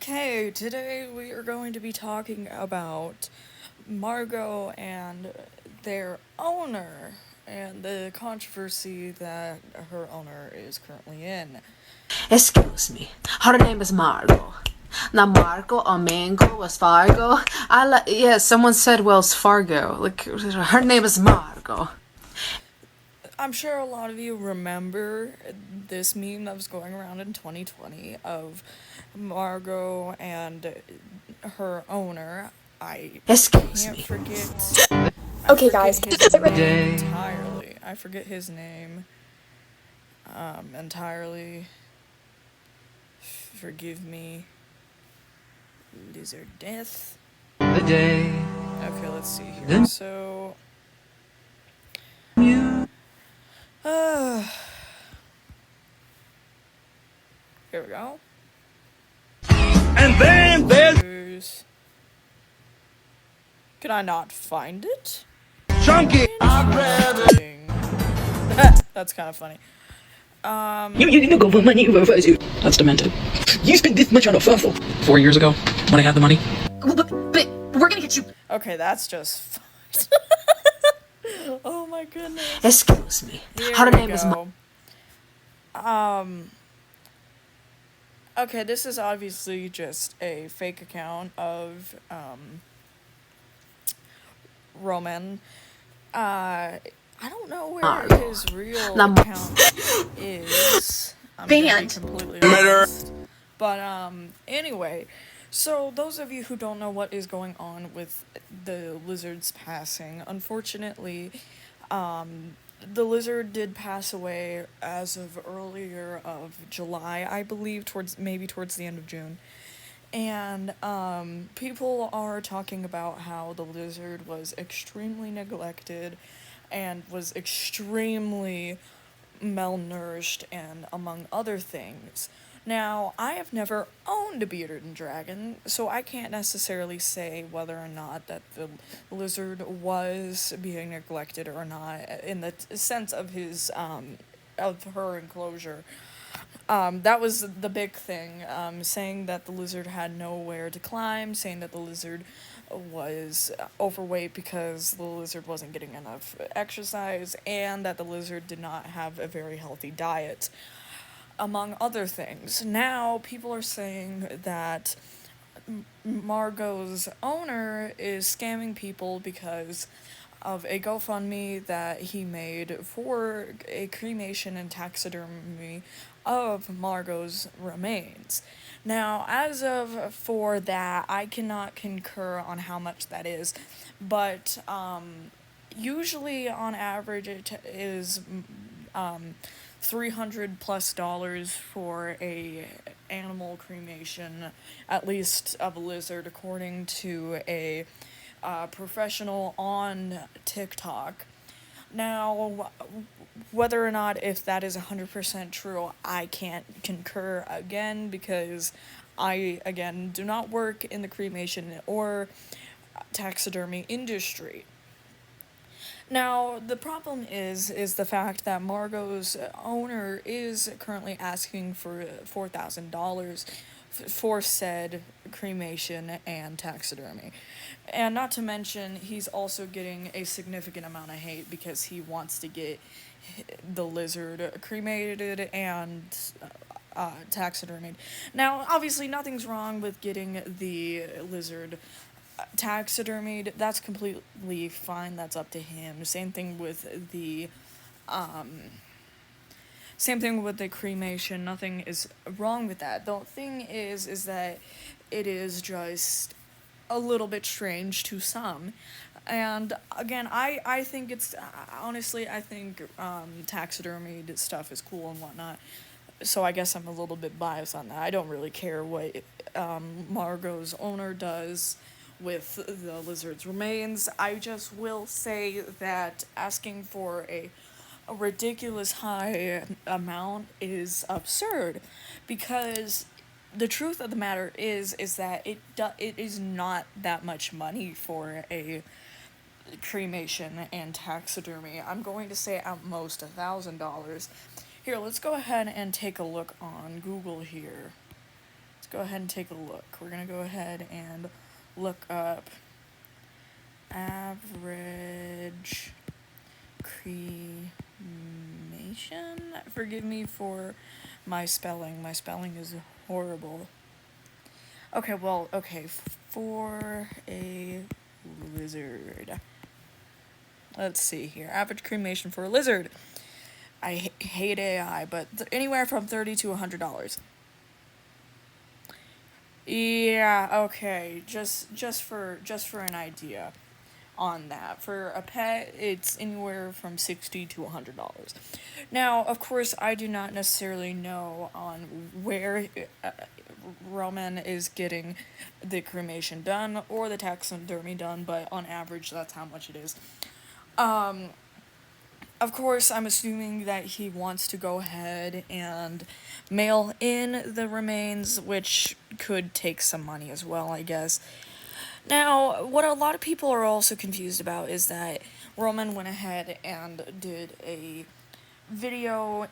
Okay, today we are going to be talking about Margo and their owner and the controversy that her owner is currently in. Excuse me. Her name is Margo. Now Margo or Mango was Fargo. Yeah, someone said Wells Fargo. Like her name is Margo. I'm sure a lot of you remember this meme that was going around in 2020 of Margo and her owner. I Excuse can't me. forget. I Okay, forget guys, his get ready. name entirely. I forget his name entirely. Forgive me. Lizard death. The day Okay, let's see here. the So, new uh, here we go. and then there's Here's... Can I not find it? Chunky. Interesting. That's kind of funny. You go for money for you. That's demented. You spent this much on a fossil 4 years ago when I had the money. Well, but we're gonna get you. Okay, that's just fucked. Oh my goodness. Excuse me. Here Her we name is go. Okay, this is obviously just a fake account of Roman. I don't know where Margo. his real Now, account is. I'm gonna be Banned. completely honest. But anyway, so those of you who don't know what is going on with the lizard's passing, unfortunately, the lizard did pass away as of earlier of July, I believe, towards the end of June. And people are talking about how the lizard was extremely neglected and was extremely malnourished and among other things. Now, I have never owned a bearded dragon, so I can't necessarily say whether or not that the lizard was being neglected or not in the sense of his of her enclosure. That was the big thing, saying that the lizard had nowhere to climb, saying that the lizard was overweight because the lizard wasn't getting enough exercise, and that the lizard did not have a very healthy diet, among other things. Now, people are saying that Margot's owner is scamming people because of a GoFundMe that he made for a cremation and taxidermy of Margot's remains. Now, as of for that, I cannot concur on how much that is, but usually on average it is $300+ for a animal cremation, at least of a lizard, according to a professional on TikTok. Now, whether or not if that is 100% true, I can't concur again because I, again, do not work in the cremation or taxidermy industry. Now, the problem is the fact that Margot's owner is currently asking for $4,000 for said cremation and taxidermy. And not to mention, he's also getting a significant amount of hate because he wants to get the lizard cremated and taxidermied. Now, obviously, nothing's wrong with getting the lizard taxidermied. That's completely fine. That's up to him. Same thing with the cremation. Nothing is wrong with that. The thing is that it is just a little bit strange to some. And again, I think it's honestly, I think taxidermied stuff is cool and whatnot. So I guess I'm a little bit biased on that. I don't really care what Margot's owner does with the lizard's remains. I just will say that asking for a ridiculous high amount is absurd, because the truth of the matter is that it is not that much money for a cremation and taxidermy. I'm going to say at most $1,000. Here, let's go ahead and take a look on Google here. go ahead and take a look. We're gonna go ahead and look up average cremation. Forgive me for my spelling. My spelling is horrible. Okay, well, okay, for a lizard. Let's see here. Average cremation for a lizard. I hate AI, but anywhere from $30 to $100. Yeah, okay. Just for an idea on that. For a pet, it's anywhere from $60 to $100. Now, of course, I do not necessarily know on where Roman is getting the cremation done or the taxidermy done, but on average, that's how much it is. Of course, I'm assuming that he wants to go ahead and mail in the remains, which could take some money as well, I guess. Now, what a lot of people are also confused about is that Roman went ahead and did a video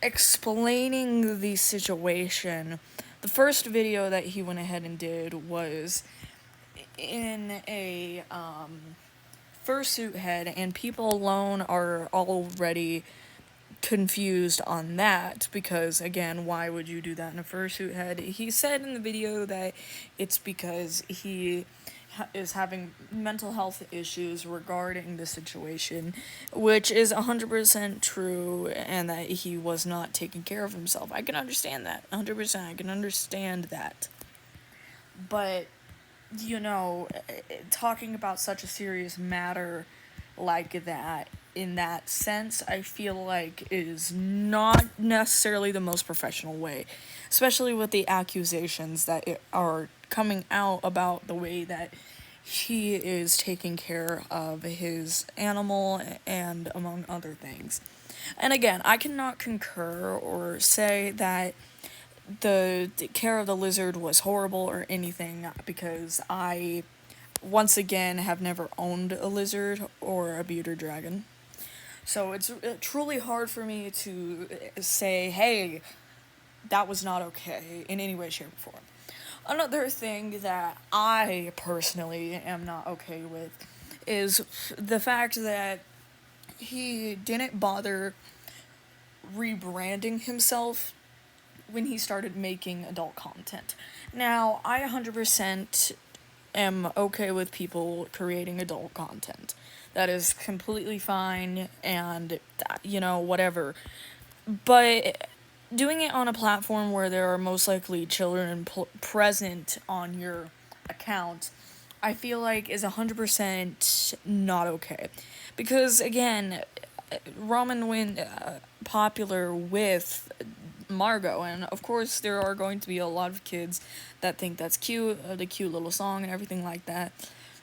explaining the situation. The first video that he went ahead and did was in a fursuit head, and people alone are already confused on that because, again, why would you do that in a fursuit head? He said in the video that it's because he is having mental health issues regarding the situation, which is 100% true, and that he was not taking care of himself. I can understand that. 100%. I can understand that. But, talking about such a serious matter like that, in that sense, I feel like is not necessarily the most professional way, especially with the accusations that are coming out about the way that he is taking care of his animal and among other things. And again, I cannot concur or say that the care of the lizard was horrible or anything because I, once again, have never owned a lizard or a bearded dragon. So it's truly hard for me to say, hey, that was not okay in any way, shape, or form. Another thing that I personally am not okay with is the fact that he didn't bother rebranding himself when he started making adult content. Now, I 100% am okay with people creating adult content. That is completely fine and, whatever. But doing it on a platform where there are most likely children present on your account, I feel like is 100% not okay. Because, again, Roman went popular with Margo, and of course there are going to be a lot of kids that think that's cute, the cute little song and everything like that.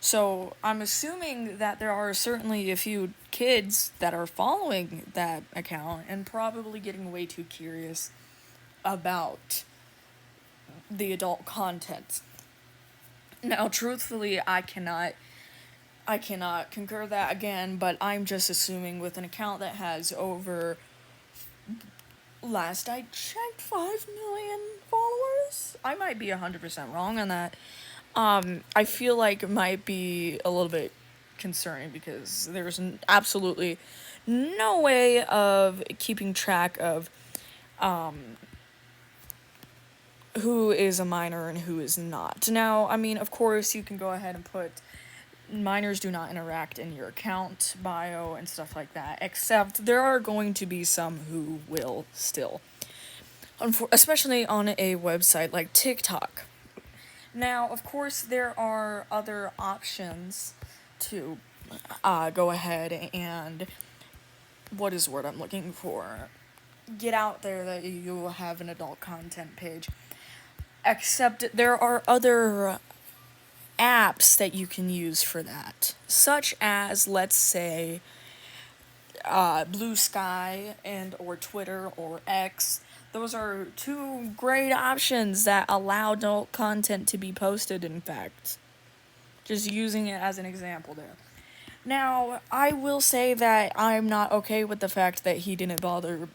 So I'm assuming that there are certainly a few kids that are following that account and probably getting way too curious about the adult content. Now, truthfully, I cannot concur that again, but I'm just assuming with an account that has over, last I checked, 5 million followers. I might be 100% wrong on that. I feel like it might be a little bit concerning because there's absolutely no way of keeping track of who is a minor and who is not. Now, I mean, of course, you can go ahead and put minors do not interact in your account bio and stuff like that, except there are going to be some who will still, especially on a website like TikTok. Now, of course, there are other options to go ahead and, what is the word I'm looking for? Get out there that you have an adult content page. Except there are other apps that you can use for that, such as, let's say, Blue Sky and or Twitter or X. Those are two great options that allow adult content to be posted, in fact. Just using it as an example there. Now, I will say that I'm not okay with the fact that he didn't bother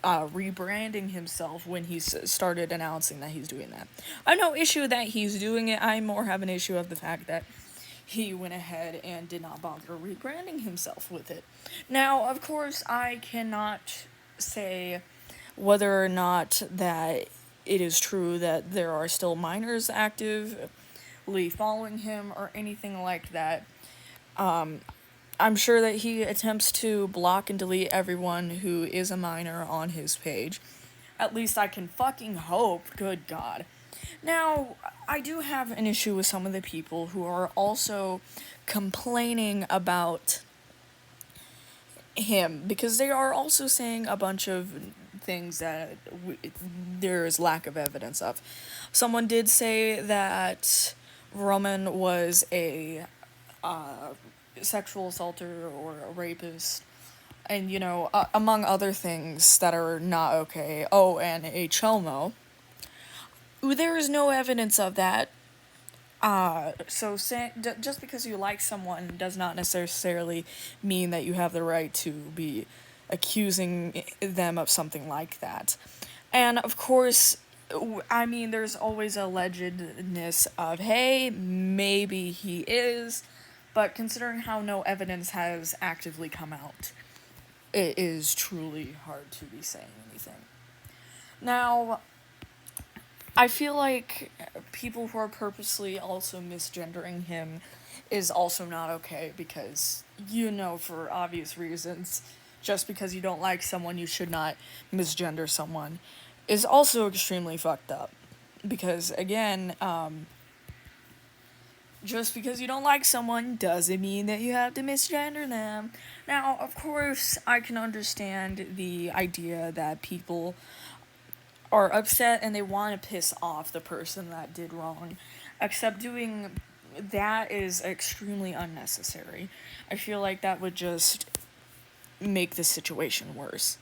rebranding himself when he started announcing that he's doing that. I have no issue that he's doing it. I more have an issue of the fact that he went ahead and did not bother rebranding himself with it. Now, of course, I cannot say whether or not that it is true that there are still minors actively following him or anything like that. I'm sure that he attempts to block and delete everyone who is a minor on his page. At least I can fucking hope, good God. Now, I do have an issue with some of the people who are also complaining about him because they are also saying a bunch of things that there is lack of evidence of. Someone did say that Roman was a sexual assaulter or a rapist, and among other things that are not okay. Oh, and a chomo. There is no evidence of that. Just because you like someone does not necessarily mean that you have the right to be accusing them of something like that. And of course, I mean, there's always a allegedness of, hey, maybe he is, but considering how no evidence has actively come out, it is truly hard to be saying anything. Now, I feel like people who are purposely also misgendering him is also not okay because, for obvious reasons, just because you don't like someone, you should not misgender someone, is also extremely fucked up. Because, again, just because you don't like someone doesn't mean that you have to misgender them. Now, of course, I can understand the idea that people are upset and they want to piss off the person that did wrong, except doing that is extremely unnecessary. I feel like that would just make the situation worse.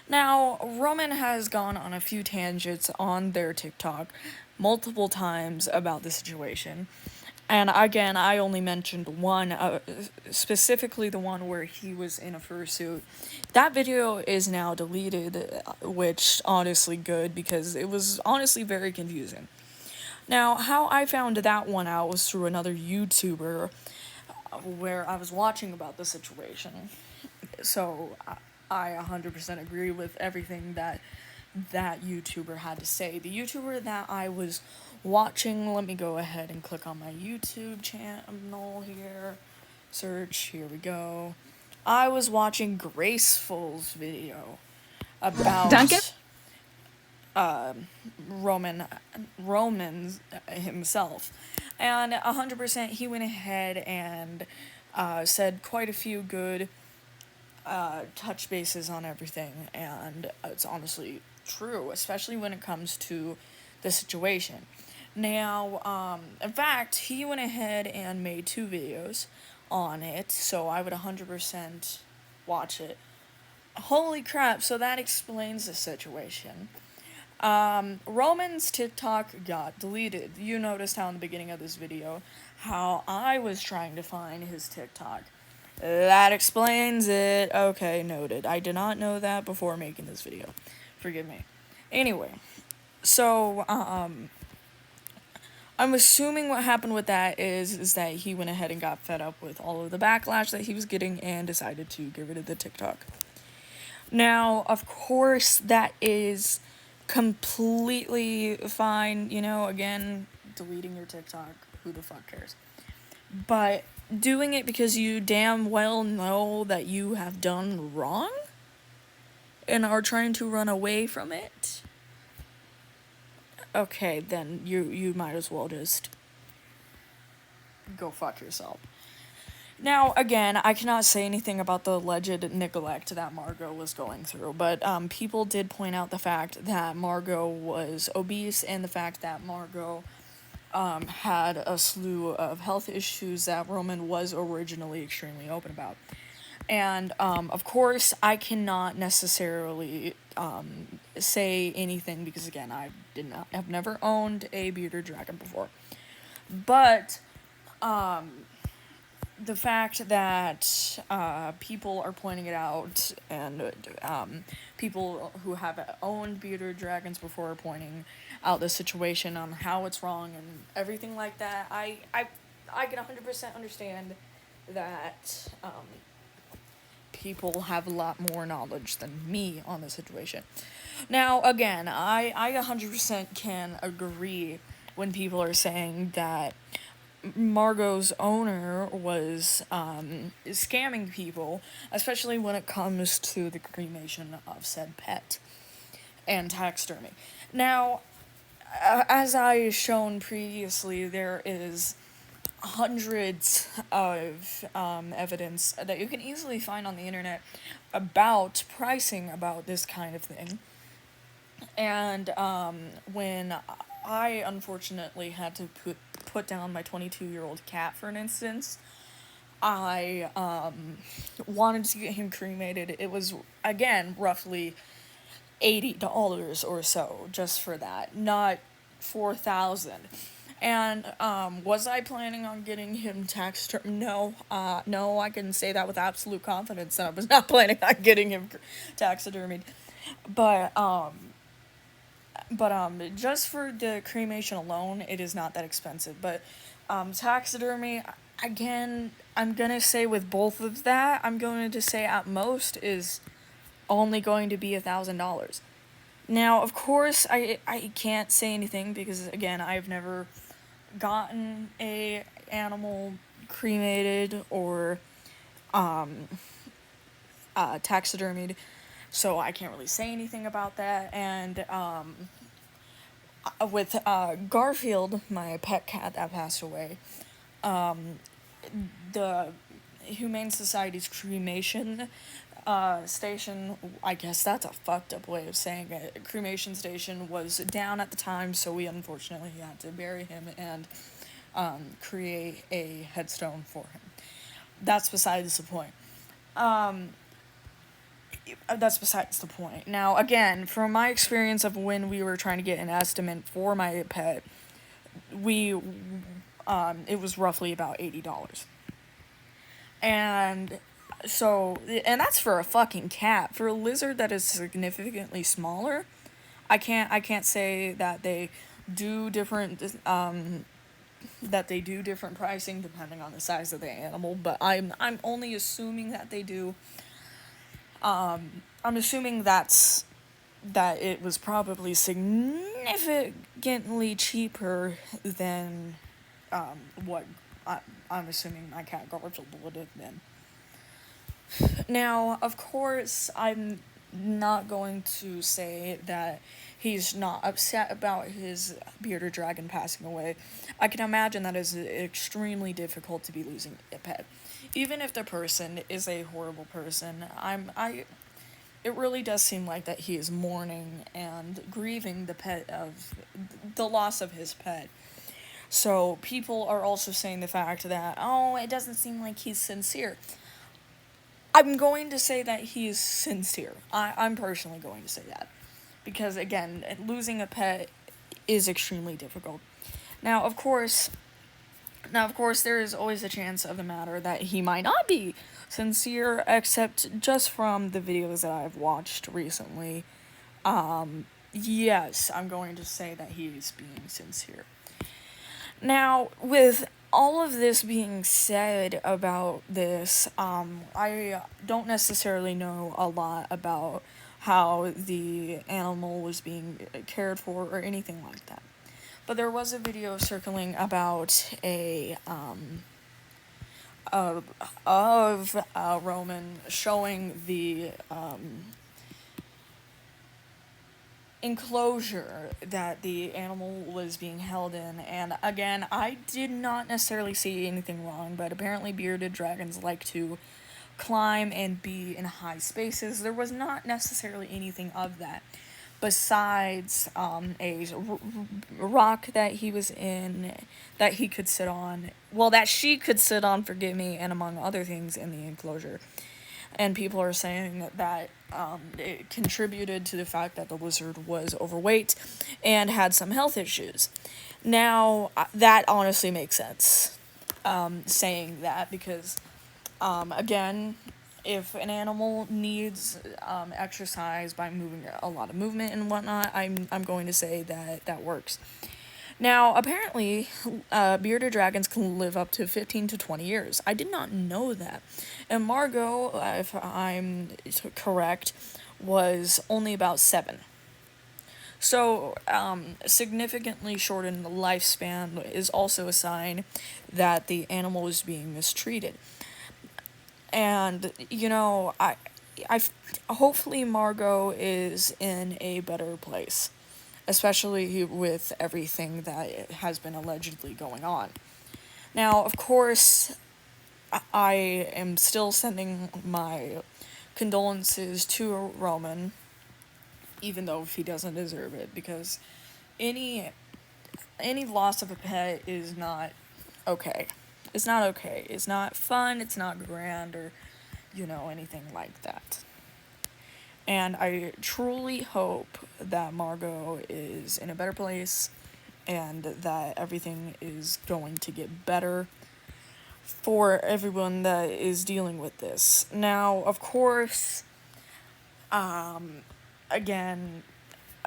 Now, Roman has gone on a few tangents on their TikTok multiple times about the situation. And again, I only mentioned one, specifically the one where he was in a fursuit. That video is now deleted, which honestly good because it was honestly very confusing. Now, how I found that one out was through another YouTuber where I was watching about the situation. So I 100% agree with everything that YouTuber had to say. The YouTuber that I was watching, let me go ahead and click on my YouTube channel here. Search, here we go. I was watching Graceful's video about Roman himself. And 100% he went ahead and said quite a few good touch bases on everything, and it's honestly true, especially when it comes to the situation. Now, in fact, he went ahead and made 2 videos on it, so I would 100% watch it. Holy crap, so that explains the situation. Roman's TikTok got deleted. You noticed how in the beginning of this video, how I was trying to find his TikTok. That explains it. Okay, noted. I did not know that before making this video. Forgive me. Anyway, so, I'm assuming what happened with that is that he went ahead and got fed up with all of the backlash that he was getting and decided to get rid of the TikTok. Now, of course, that is completely fine. Again, deleting your TikTok, who the fuck cares? But doing it because you damn well know that you have done wrong and are trying to run away from it, okay, then you might as well just go fuck yourself. Now, again, I cannot say anything about the alleged neglect that Margo was going through, but people did point out the fact that Margo was obese and the fact that Margo had a slew of health issues that Roman was originally extremely open about. And, of course, I cannot necessarily say anything because, again, I've never owned a bearded dragon before. But, the fact that people are pointing it out, and people who have owned bearded dragons before are pointing out the situation on how it's wrong and everything like that, I can 100% understand that people have a lot more knowledge than me on the situation. Now, again, I 100% can agree when people are saying that Margo's owner was scamming people, especially when it comes to the cremation of said pet and taxidermy. Now, as I shown previously, there is hundreds of evidence that you can easily find on the internet about pricing about this kind of thing. And when I unfortunately had to put down my 22-year-old cat, for an instance, I wanted to get him cremated. It was, again, roughly $80 or so just for that, not 4,000. And was I planning on getting him taxidermied? No, no, I can say that with absolute confidence that I was not planning on getting him taxidermied. But just for the cremation alone, it is not that expensive. But taxidermy, again, I'm gonna say with both of that, I'm going to say at most is only going to be $1,000. Now, of course, I can't say anything because, again, I've never gotten a animal cremated or taxidermied, so I can't really say anything about that. And with Garfield, my pet cat that passed away, the Humane Society's cremation station, I guess that's a fucked up way of saying it, cremation station was down at the time, so we unfortunately had to bury him and create a headstone for him. That's besides the point. That's besides the point. Now, again, from my experience of when we were trying to get an estimate for my pet, it was roughly about $80. And so, and that's for a fucking cat. For a lizard that is significantly smaller, I can't say that they do different pricing depending on the size of the animal, but I'm only assuming that they do. I'm assuming that it was probably significantly cheaper than what I'm assuming my cat Garfield would have been. Now, of course, I'm not going to say that he's not upset about his bearded dragon passing away. I can imagine that is extremely difficult to be losing a pet. Even if the person is a horrible person, it really does seem like that he is mourning and grieving the loss of his pet. So people are also saying the fact that, oh, it doesn't seem like he's sincere. I'm going to say that he is sincere. I'm personally going to say that. Because, again, losing a pet is extremely difficult. Now, of course, there is always a chance of the matter that he might not be sincere, except just from the videos that I've watched recently. Yes, I'm going to say that he is being sincere. Now, with all of this being said about this, I don't necessarily know a lot about how the animal was being cared for or anything like that. But there was a video circling about Roman showing the enclosure that the animal was being held in, and again, I did not necessarily see anything wrong, but apparently bearded dragons like to climb and be in high spaces. There was not necessarily anything of that besides a rock that he was in, that he could sit on, well, that she could sit on, forgive me, and among other things in the enclosure. And people are saying that it contributed to the fact that the lizard was overweight and had some health issues. Now, that honestly makes sense. saying that because, again, if an animal needs exercise by moving a lot of movement and whatnot, I'm going to say that that works. Now, apparently, bearded dragons can live up to 15 to 20 years. I did not know that. And Margo, if I'm correct, was only about 7. So, significantly shortened lifespan is also a sign that the animal is being mistreated. And, I hopefully Margo is in a better place, especially with everything that has been allegedly going on. Now, of course, I am still sending my condolences to Roman, even though he doesn't deserve it, because any any loss of a pet is not okay. It's not okay. It's not fun. It's not grand or anything like that. And I truly hope that Margo is in a better place and that everything is going to get better for everyone that is dealing with this. Now, of course, again,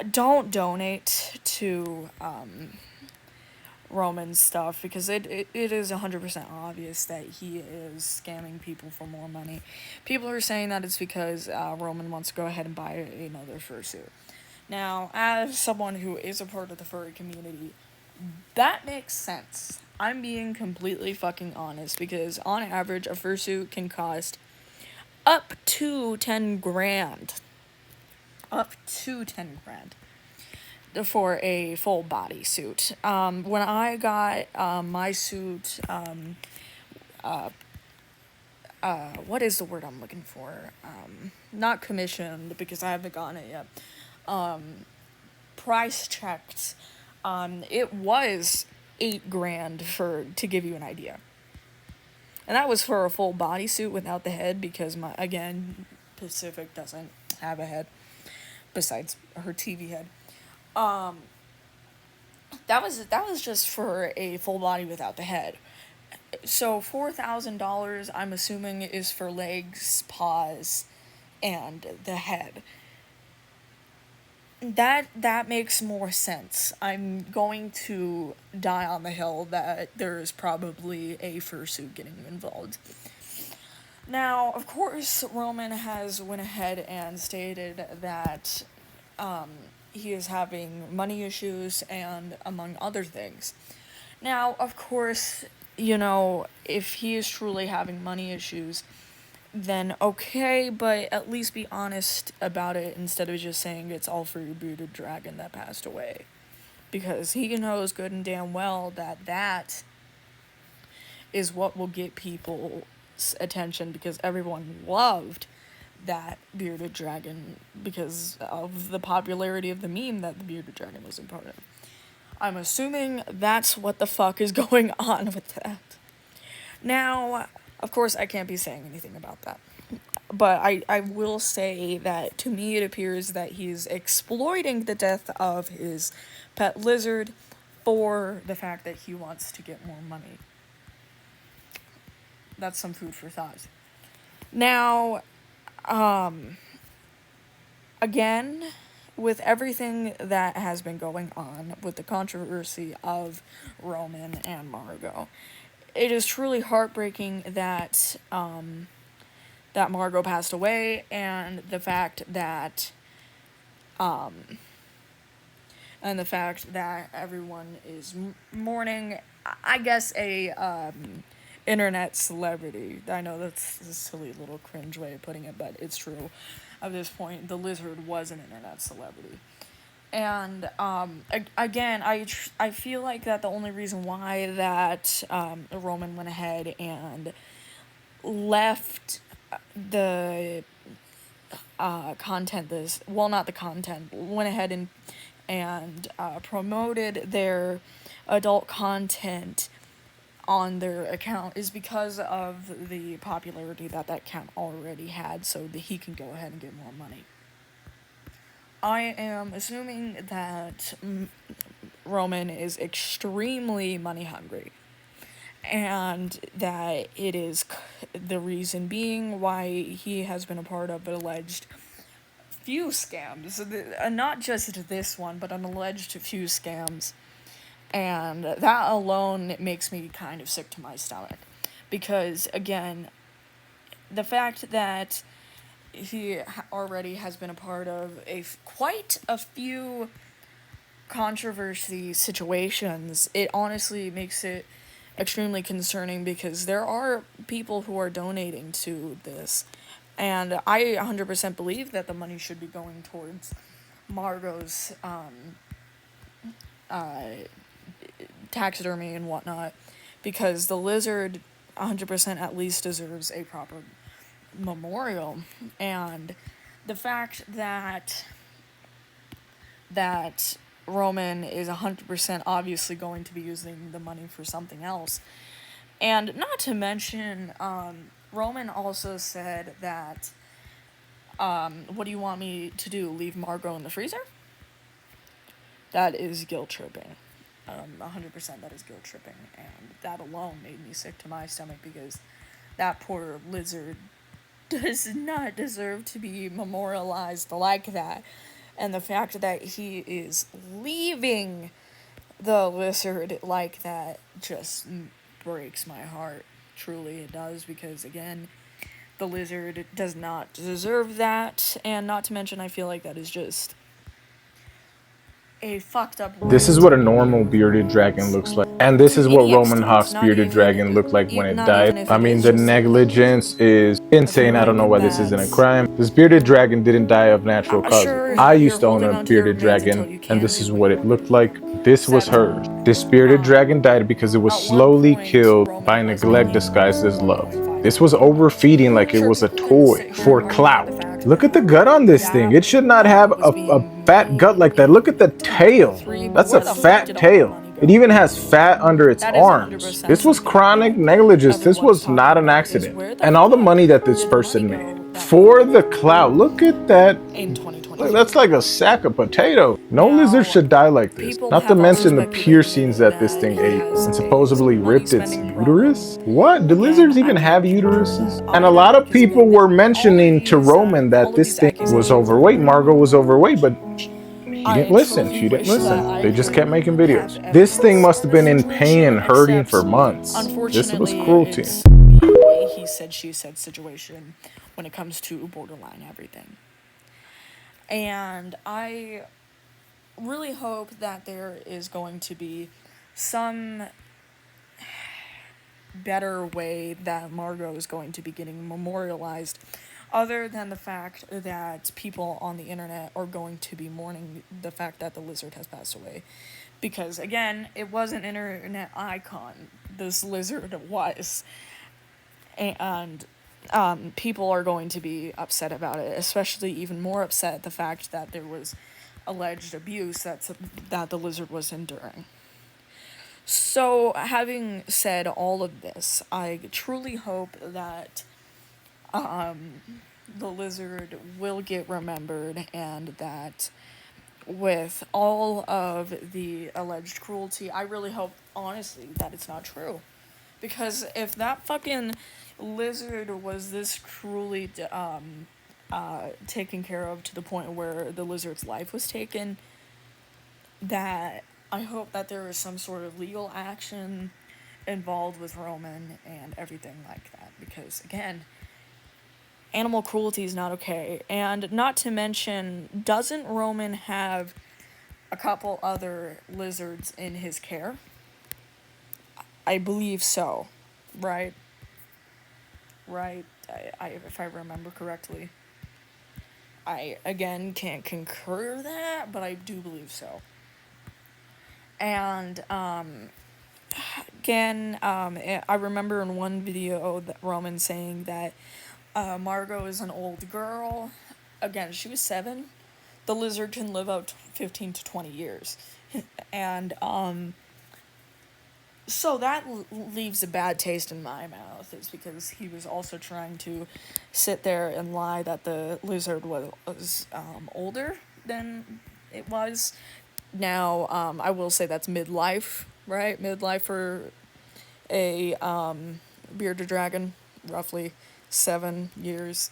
don't donate to Roman's stuff because it is 100% obvious that he is scamming people for more money. People are saying that it's because Roman wants to go ahead and buy another fursuit. Now, as someone who is a part of the furry community, that makes sense. I'm being completely fucking honest because on average, a fursuit can cost up to 10 grand. Up to 10 grand for a full body suit. When I got my suit, what is the word I'm looking for? Not commissioned because I haven't gotten it yet. Price checked. It was 8 grand to give you an idea. And that was for a full bodysuit without the head because Pacific doesn't have a head besides her TV head. That was just for a full body without the head. So $4,000 I'm assuming is for legs, paws, and the head. That makes more sense. I'm going to die on the hill that there is probably a fursuit getting involved. Now, of course, Roman has went ahead and stated that he is having money issues and among other things. Now, of course, if he is truly having money issues, then okay, but at least be honest about it instead of just saying it's all for your bearded dragon that passed away. Because he knows good and damn well that is what will get people's attention because everyone loved that bearded dragon because of the popularity of the meme that the bearded dragon was a part of. I'm assuming that's what the fuck is going on with that. Now, of course, I can't be saying anything about that. But I will say that to me it appears that he's exploiting the death of his pet lizard for the fact that he wants to get more money. That's some food for thought. Now, again, with everything that has been going on with the controversy of Roman and Margo, it is truly heartbreaking that that Margo passed away and the fact that everyone is mourning, I guess, a internet celebrity. I know that's a silly little cringe way of putting it, but it's true. At this point, the lizard was an internet celebrity. And again, I feel like that the only reason why that Roman went ahead and left the content, not the content, went ahead and promoted their adult content on their account is because of the popularity that account already had, so that he can go ahead and get more money. I am assuming that Roman is extremely money hungry. and that it is the reason being why he has been a part of alleged few scams, not just this one, but an alleged few scams, and that alone makes me kind of sick to my stomach, because again, the fact that he already has been a part of quite a few controversy situations, it honestly makes it extremely concerning, because there are people who are donating to this, and I 100% believe that the money should be going towards Margo's taxidermy and whatnot, because the lizard 100% at least deserves a proper memorial. And the fact that Roman is 100% obviously going to be using the money for something else. And not to mention, Roman also said that, what do you want me to do, leave Margo in the freezer? That is guilt tripping. 100% that is guilt tripping. And that alone made me sick to my stomach, because that poor lizard does not deserve to be memorialized like that. And the fact that he is leaving the lizard like that just breaks my heart. Truly it does, because again, the lizard does not deserve that, and not to mention I feel like that is just a fucked up way. This is what a normal bearded dragon looks like. And this is what Roman Hawke's bearded dragon looked like when it died. I mean, the negligence is insane. I don't know why this isn't a crime. This bearded dragon didn't die of natural causes. I used to own a bearded dragon, and this is what it looked like. This was hers. This bearded dragon died because it was slowly killed by neglect disguised as love. This was overfeeding like it was a toy for clout. Look at the gut on this thing. It should not have a fat gut like that. Look at the tail. That's a fat tail. It even has fat under its arms. This was chronic negligence. This was not an accident. And all the money that this person made for the clout. Look at that. Look, that's like a sack of potatoes. No lizard should die like this. Not to mention the piercings that this thing ate and supposedly ripped its uterus. What? Do lizards even have uteruses? And a lot of people were mentioning to Roman that this thing was overweight. Margo was overweight, but he didn't listen. She didn't listen. They just kept making videos. This thing must have been in pain and hurting for months. This was cruelty. He said, she said situation when it comes to borderline everything. And I really hope that there is going to be some better way that Margo is going to be getting memorialized, other than the fact that people on the internet are going to be mourning the fact that the lizard has passed away. Because again, it was an internet icon, this lizard was. And people are going to be upset about it, especially even more upset at the fact that there was alleged abuse that the lizard was enduring. So, having said all of this, I truly hope that the lizard will get remembered, and that with all of the alleged cruelty, I really hope, honestly, that it's not true. Because if that fucking lizard was this cruelly taken care of to the point where the lizard's life was taken, that I hope that there is some sort of legal action involved with Roman and everything like that. Because, again, animal cruelty is not okay. And not to mention, doesn't Roman have a couple other lizards in his care? I believe so, right? Right, I if I remember correctly. I, again, can't concur that, but I do believe so. And, again, I remember in one video that Roman saying that Margo is an old girl. Again, she was 7. The lizard can live out 15 to 20 years. And, so that leaves a bad taste in my mouth, is because he was also trying to sit there and lie that the lizard was older than it was. Now, I will say that's midlife, right? Midlife for a bearded dragon, roughly 7 years.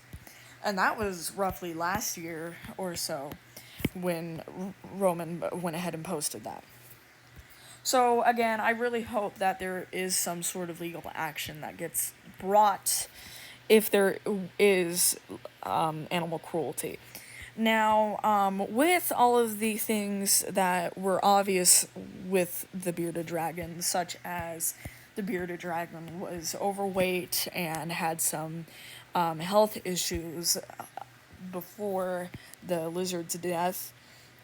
And that was roughly last year or so when Roman went ahead and posted that. So again, I really hope that there is some sort of legal action that gets brought if there is animal cruelty. Now, with all of the things that were obvious with the bearded dragon, such as the bearded dragon was overweight and had some health issues before the lizard's death,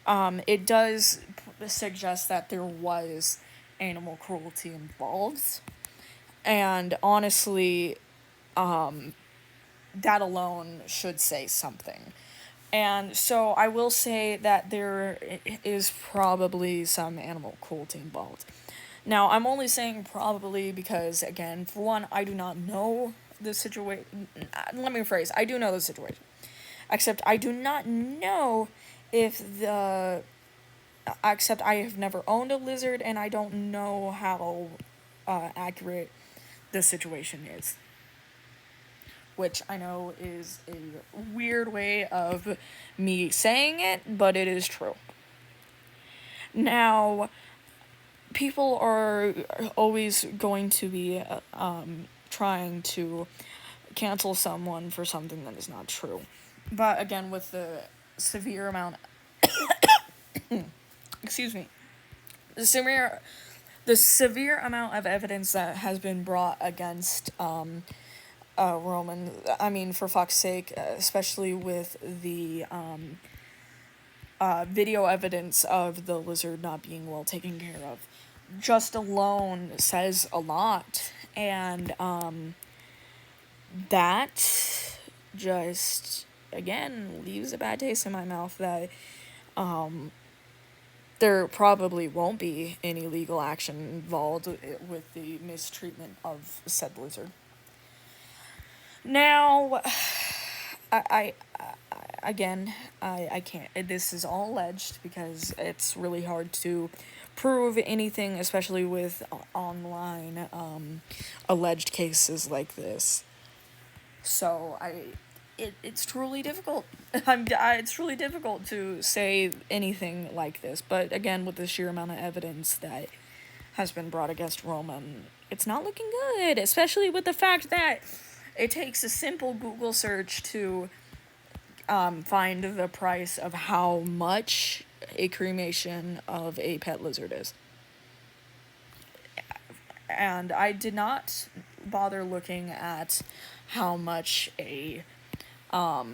it does suggest that there was animal cruelty involved. And honestly, that alone should say something. And so I will say that there is probably some animal cruelty involved. Now, I'm only saying probably because, again, for one, I do not know the situation. Let me rephrase. I do know the situation. Except I do not know if the... Except I have never owned a lizard, and I don't know how accurate the situation is. Which I know is a weird way of me saying it, but it is true. Now, people are always going to be trying to cancel someone for something that is not true. But again, with the severe amount... excuse me. The severe amount of evidence that has been brought against... Roman, I mean, for fuck's sake, especially with the video evidence of the lizard not being well taken care of, just alone says a lot. And that just, again, leaves a bad taste in my mouth that there probably won't be any legal action involved with the mistreatment of said lizard. Now, I can't, this is all alleged because it's really hard to prove anything, especially with online alleged cases like this. So it's truly difficult. It's truly difficult to say anything like this. But again, with the sheer amount of evidence that has been brought against Roman, it's not looking good, especially with the fact that it takes a simple Google search to find the price of how much a cremation of a pet lizard is. And I did not bother looking at how much a... I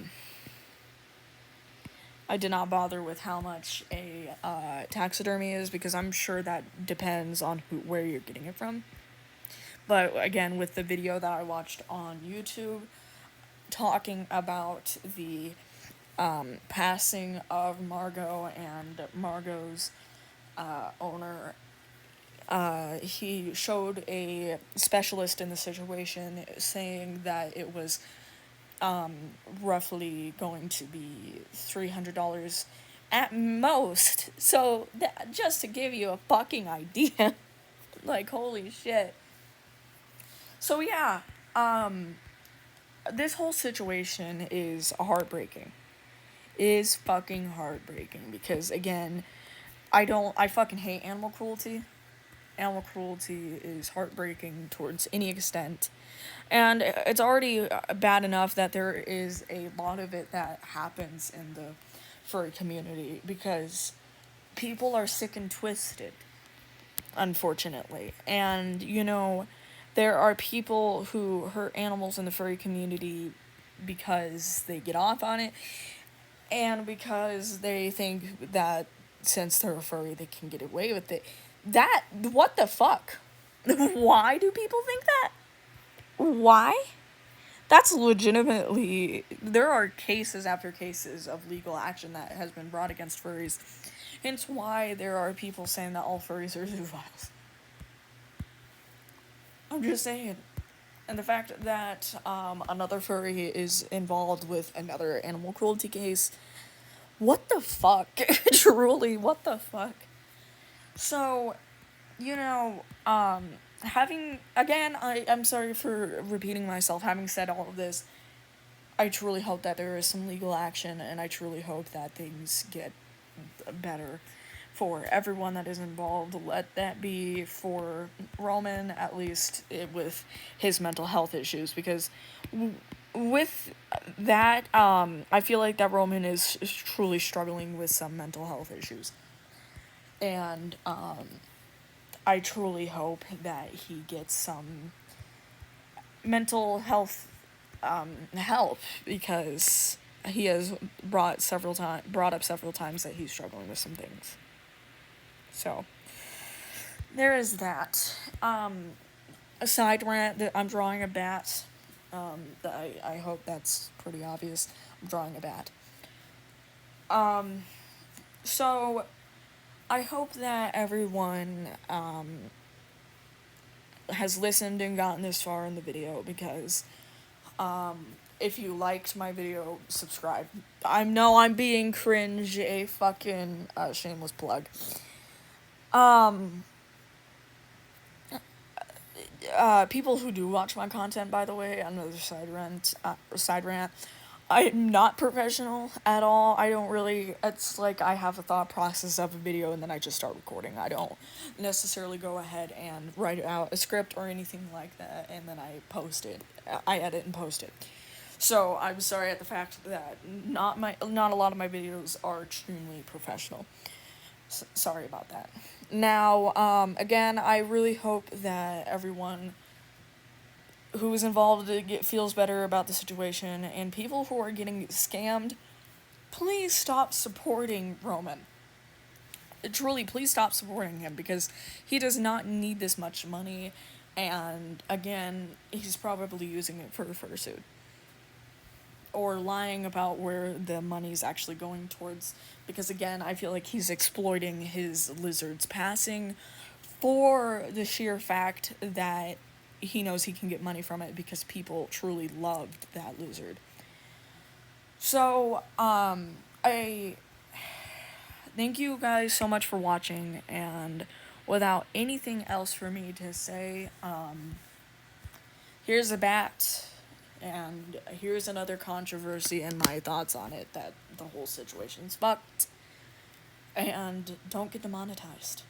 did not bother with how much a taxidermy is, because I'm sure that depends on where you're getting it from. But again, with the video that I watched on YouTube talking about the passing of Margo and Margo's owner, he showed a specialist in the situation saying that it was roughly going to be $300 at most. So just to give you a fucking idea, like, holy shit. So yeah, this whole situation is heartbreaking. Is fucking heartbreaking because, again, I fucking hate animal cruelty. Animal cruelty is heartbreaking towards any extent. And it's already bad enough that there is a lot of it that happens in the furry community because people are sick and twisted, unfortunately. And, you know, there are people who hurt animals in the furry community because they get off on it and because they think that since they're a furry, they can get away with it. What the fuck? Why do people think that? Why? That's legitimately... There are cases after cases of legal action that has been brought against furries. Hence why there are people saying that all furries are zoophiles. I'm just saying. And the fact that another furry is involved with another animal cruelty case, what the fuck? Truly, what the fuck? So, you know, I'm sorry for repeating myself. Having said all of this, I truly hope that there is some legal action, and I truly hope that things get better for everyone that is involved. Let that be for Roman, at least with his mental health issues, because with that, I feel like that Roman is truly struggling with some mental health issues. And I truly hope that he gets some mental health help, because he has brought up several times that he's struggling with some things. So there is that. A side rant that I'm drawing a bat. I hope that's pretty obvious. I'm drawing a bat. So I hope that everyone has listened and gotten this far in the video, because if you liked my video, subscribe. I know I'm being cringe, a fucking shameless plug. People who do watch my content, by the way, another side rant. I'm not professional at all. I don't really, it's like I have a thought process of a video and then I just start recording. I don't necessarily go ahead and write out a script or anything like that and then I post it. I edit and post it. So I'm sorry at the fact that not a lot of my videos are extremely professional. Sorry about that. Now, again, I really hope that everyone who is involved feels better about the situation, and people who are getting scammed, please stop supporting Roman. Truly, please stop supporting him, because he does not need this much money, and again, he's probably using it for a fursuit. Or lying about where the money's actually going towards, because again, I feel like he's exploiting his lizard's passing for the sheer fact that he knows he can get money from it, because people truly loved that lizard. So, I thank you guys so much for watching, and without anything else for me to say, here's a bat. And here's another controversy and my thoughts on it, that the whole situation's fucked. And don't get demonetized.